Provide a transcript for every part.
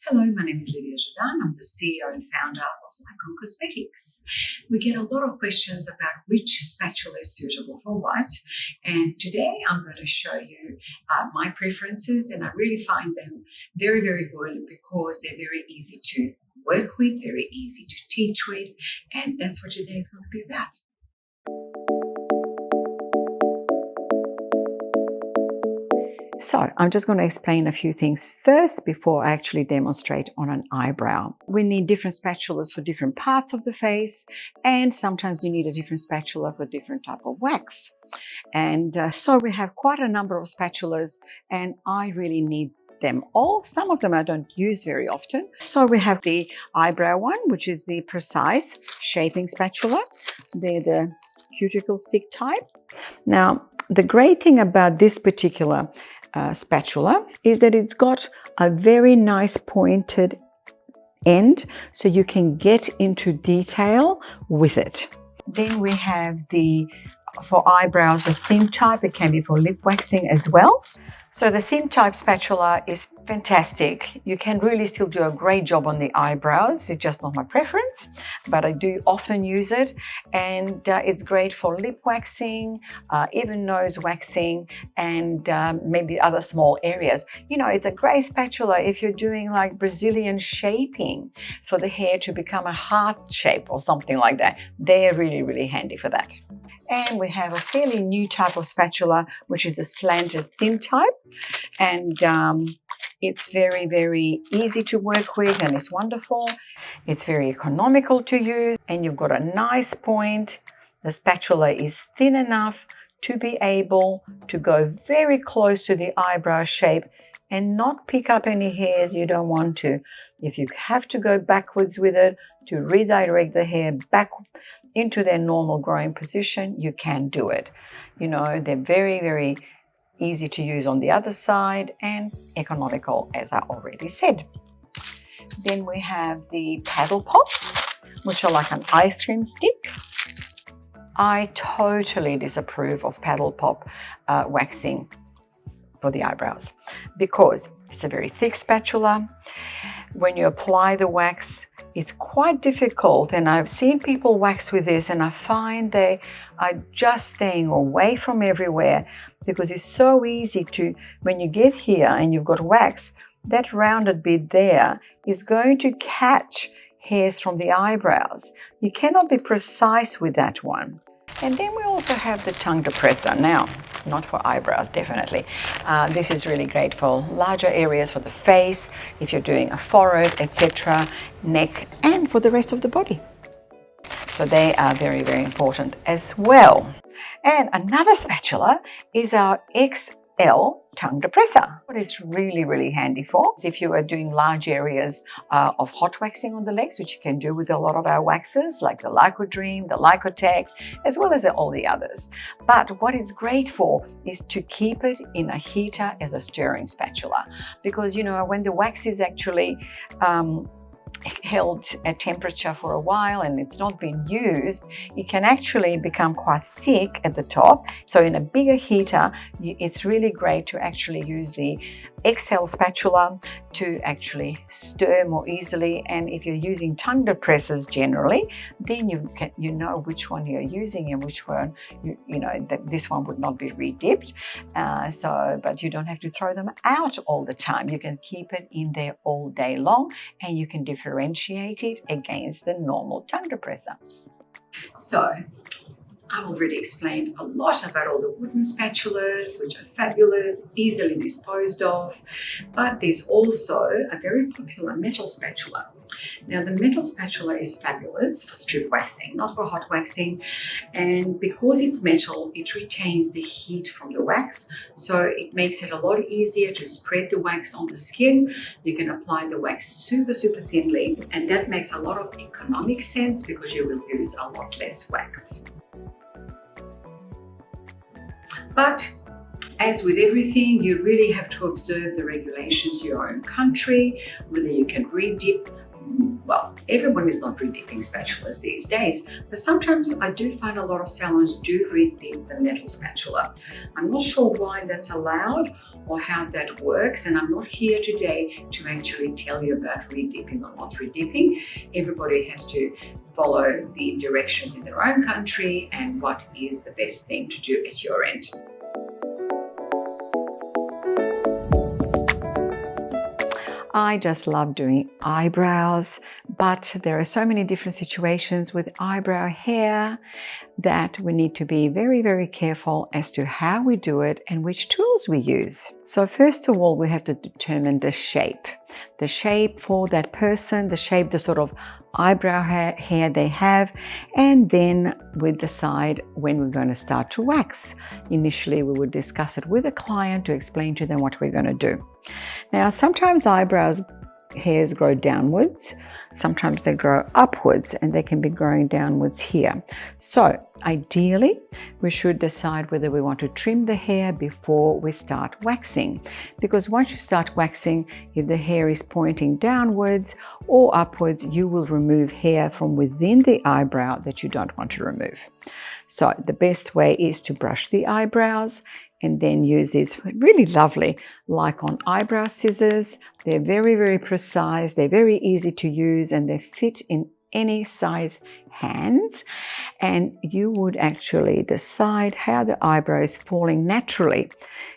Hello, my name is Lydia Jordane. I'm the CEO and founder of LYCON Cosmetics. We get a lot of questions about which spatula is suitable for what, and today I'm going to show you my preferences, and I really find them very, very good because they're very easy to work with, very easy to teach with, and that's what today is going to be about. So I'm just going to explain a few things first before I actually demonstrate on an eyebrow. We need different spatulas for different parts of the face, and sometimes you need a different spatula for different type of wax. And so we have quite a number of spatulas, and I really need them all. Some of them I don't use very often. So we have the eyebrow one, which is the precise shaping spatula. They're the cuticle stick type. Now, the great thing about this particular spatula is that it's got a very nice pointed end, so you can get into detail with it. Then we have for eyebrows, a thin type. It can be for lip waxing as well. So the thin type spatula is fantastic. You can really still do a great job on the eyebrows. It's just not my preference, but I do often use it. And it's great for lip waxing, even nose waxing, and maybe other small areas. You know, it's a great spatula if you're doing like Brazilian shaping for the hair to become a heart shape or something like that. They're really, really handy for that. And we have a fairly new type of spatula, which is a slanted thin type. And it's very, very easy to work with, and it's wonderful. It's very economical to use, and you've got a nice point. The spatula is thin enough to be able to go very close to the eyebrow shape and not pick up any hairs you don't want to. If you have to go backwards with it to redirect the hair back into their normal growing position, you can do it. You know, they're very, very easy to use on the other side and economical, as I already said. Then we have the paddle pops, which are like an ice cream stick. I totally disapprove of paddle pop waxing for the eyebrows because it's a very thick spatula. When you apply the wax, it's quite difficult, and I've seen people wax with this, and I find they are just staying away from everywhere because it's so easy to, when you get here and you've got wax, that rounded bit there is going to catch hairs from the eyebrows. You cannot be precise with that one. And then we also have the tongue depressor. Now, not for eyebrows, definitely. This is really great for larger areas, for the face, if you're doing a forehead, etc., neck, and for the rest of the body. So they are very, very important as well. And another spatula is our XL tongue depressor. What it's really, really handy for is if you are doing large areas of hot waxing on the legs, which you can do with a lot of our waxes, like the LYCODream, the LYCOTech, as well as all the others. But what it's great for is to keep it in a heater as a stirring spatula, because, you know, when the wax is actually held at temperature for a while and it's not been used, it can actually become quite thick at the top. So in a bigger heater, it's really great to actually use the XL spatula to actually stir more easily. And if you're using tongue depressors generally, then you know which one you're using and which one you know that this one would not be re-dipped. But you don't have to throw them out all the time. You can keep it in there all day long, and you can differentiate it against the normal tongue depressor. So I've already explained a lot about all the wooden spatulas, which are fabulous, easily disposed of, but there's also a very popular metal spatula. Now, the metal spatula is fabulous for strip waxing, not for hot waxing, and because it's metal, it retains the heat from the wax, so it makes it a lot easier to spread the wax on the skin. You can apply the wax super, super thinly, and that makes a lot of economic sense because you will use a lot less wax. But as with everything, you really have to observe the regulations in your own country, whether you can re-dip well, everyone is not redipping spatulas these days, but sometimes I do find a lot of salons do redip the metal spatula. I'm not sure why that's allowed or how that works, and I'm not here today to actually tell you about redipping or not redipping. Everybody has to follow the directions in their own country and what is the best thing to do at your end. I just love doing eyebrows, but there are so many different situations with eyebrow hair that we need to be very, very careful as to how we do it and which tools we use. So first of all, we have to determine the shape for that person, the sort of eyebrow hair they have, and then we decide when we're going to start to wax. Initially, we would discuss it with a client to explain to them what we're going to do. Now, sometimes eyebrows hairs grow downwards, sometimes they grow upwards, and they can be growing downwards here. So ideally, we should decide whether we want to trim the hair before we start waxing, because once you start waxing, if the hair is pointing downwards or upwards, you will remove hair from within the eyebrow that you don't want to remove. So the best way is to brush the eyebrows and then use these really lovely LYCON eyebrow scissors. They're very, very precise, they're very easy to use, and they fit in any size hands. And you would actually decide how the eyebrow is falling naturally.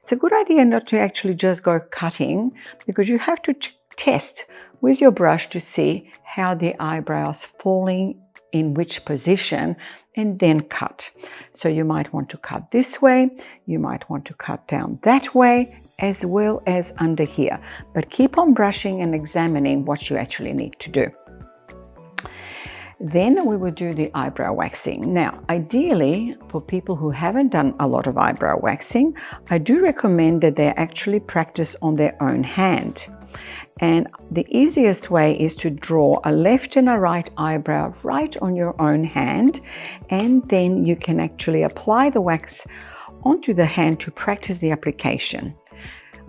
It's a good idea not to actually just go cutting, because you have to test with your brush to see how the eyebrows falling in which position, and then cut. So you might want to cut this way, you might want to cut down that way, as well as under here. But keep on brushing and examining what you actually need to do. Then we would do the eyebrow waxing. Now, ideally, for people who haven't done a lot of eyebrow waxing, I do recommend that they actually practice on their own hand. And the easiest way is to draw a left and a right eyebrow right on your own hand, and then you can actually apply the wax onto the hand to practice the application.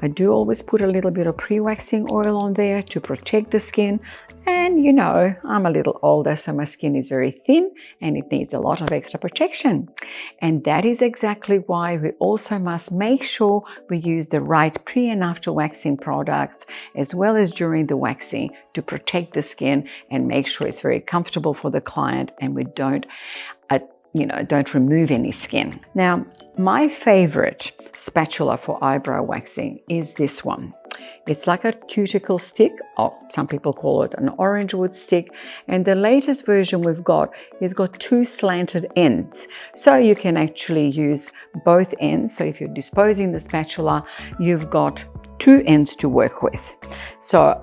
I do always put a little bit of pre-waxing oil on there to protect the skin. And you know, I'm a little older, so my skin is very thin and it needs a lot of extra protection. And that is exactly why we also must make sure we use the right pre and after waxing products, as well as during the waxing, to protect the skin and make sure it's very comfortable for the client, and we don't remove any skin. Now, my favorite spatula for eyebrow waxing is this one. It's like a cuticle stick, or some people call it an orange wood stick, and the latest version we've got is got two slanted ends. So you can actually use both ends. So if you're disposing the spatula, you've got two ends to work with. So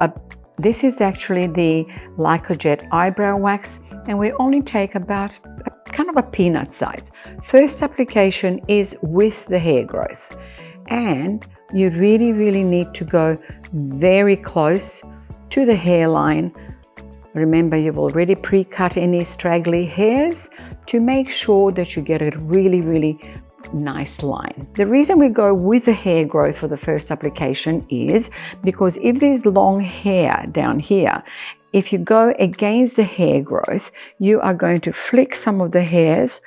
this is actually the LYCOJET eyebrow wax, and we only take about kind of a peanut size. First application is with the hair growth, and you really, really need to go very close to the hairline. Remember, you've already pre-cut any straggly hairs to make sure that you get a really, really nice line. The reason we go with the hair growth for the first application is because if there's long hair down here, if you go against the hair growth, you are going to flick some of the hairs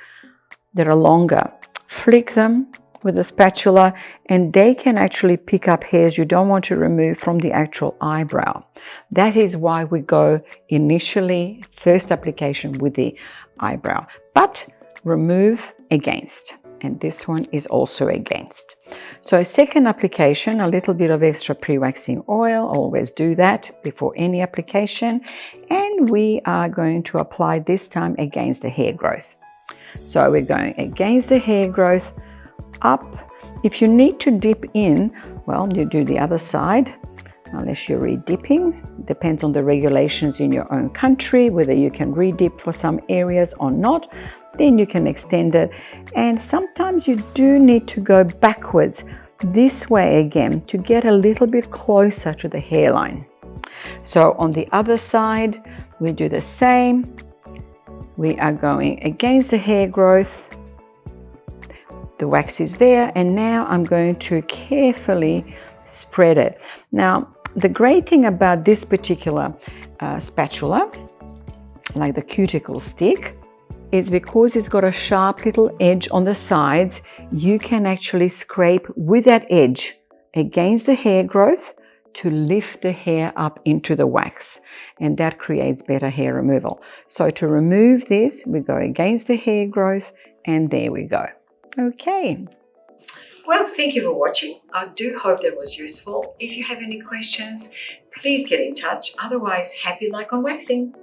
that are longer. Flick them with a spatula, and they can actually pick up hairs you don't want to remove from the actual eyebrow. That is why we go initially, first application, with the eyebrow, but remove against. And this one is also against. So a second application, a little bit of extra pre-waxing oil, always do that before any application. And we are going to apply this time against the hair growth. So we're going against the hair growth, up. If you need to dip in, well, you do the other side, unless you're re-dipping. Depends on the regulations in your own country, whether you can re-dip for some areas or not. Then you can extend it. And sometimes you do need to go backwards this way again to get a little bit closer to the hairline. So on the other side, we do the same. We are going against the hair growth. The wax is there, and now I'm going to carefully spread it. Now, the great thing about this particular spatula, like the cuticle stick, is because it's got a sharp little edge on the sides. You can actually scrape with that edge against the hair growth to lift the hair up into the wax, and that creates better hair removal. So to remove this, we go against the hair growth, and there we go. Okay. Well, thank you for watching. I do hope that was useful. If you have any questions, please get in touch. Otherwise, happy LYCON waxing.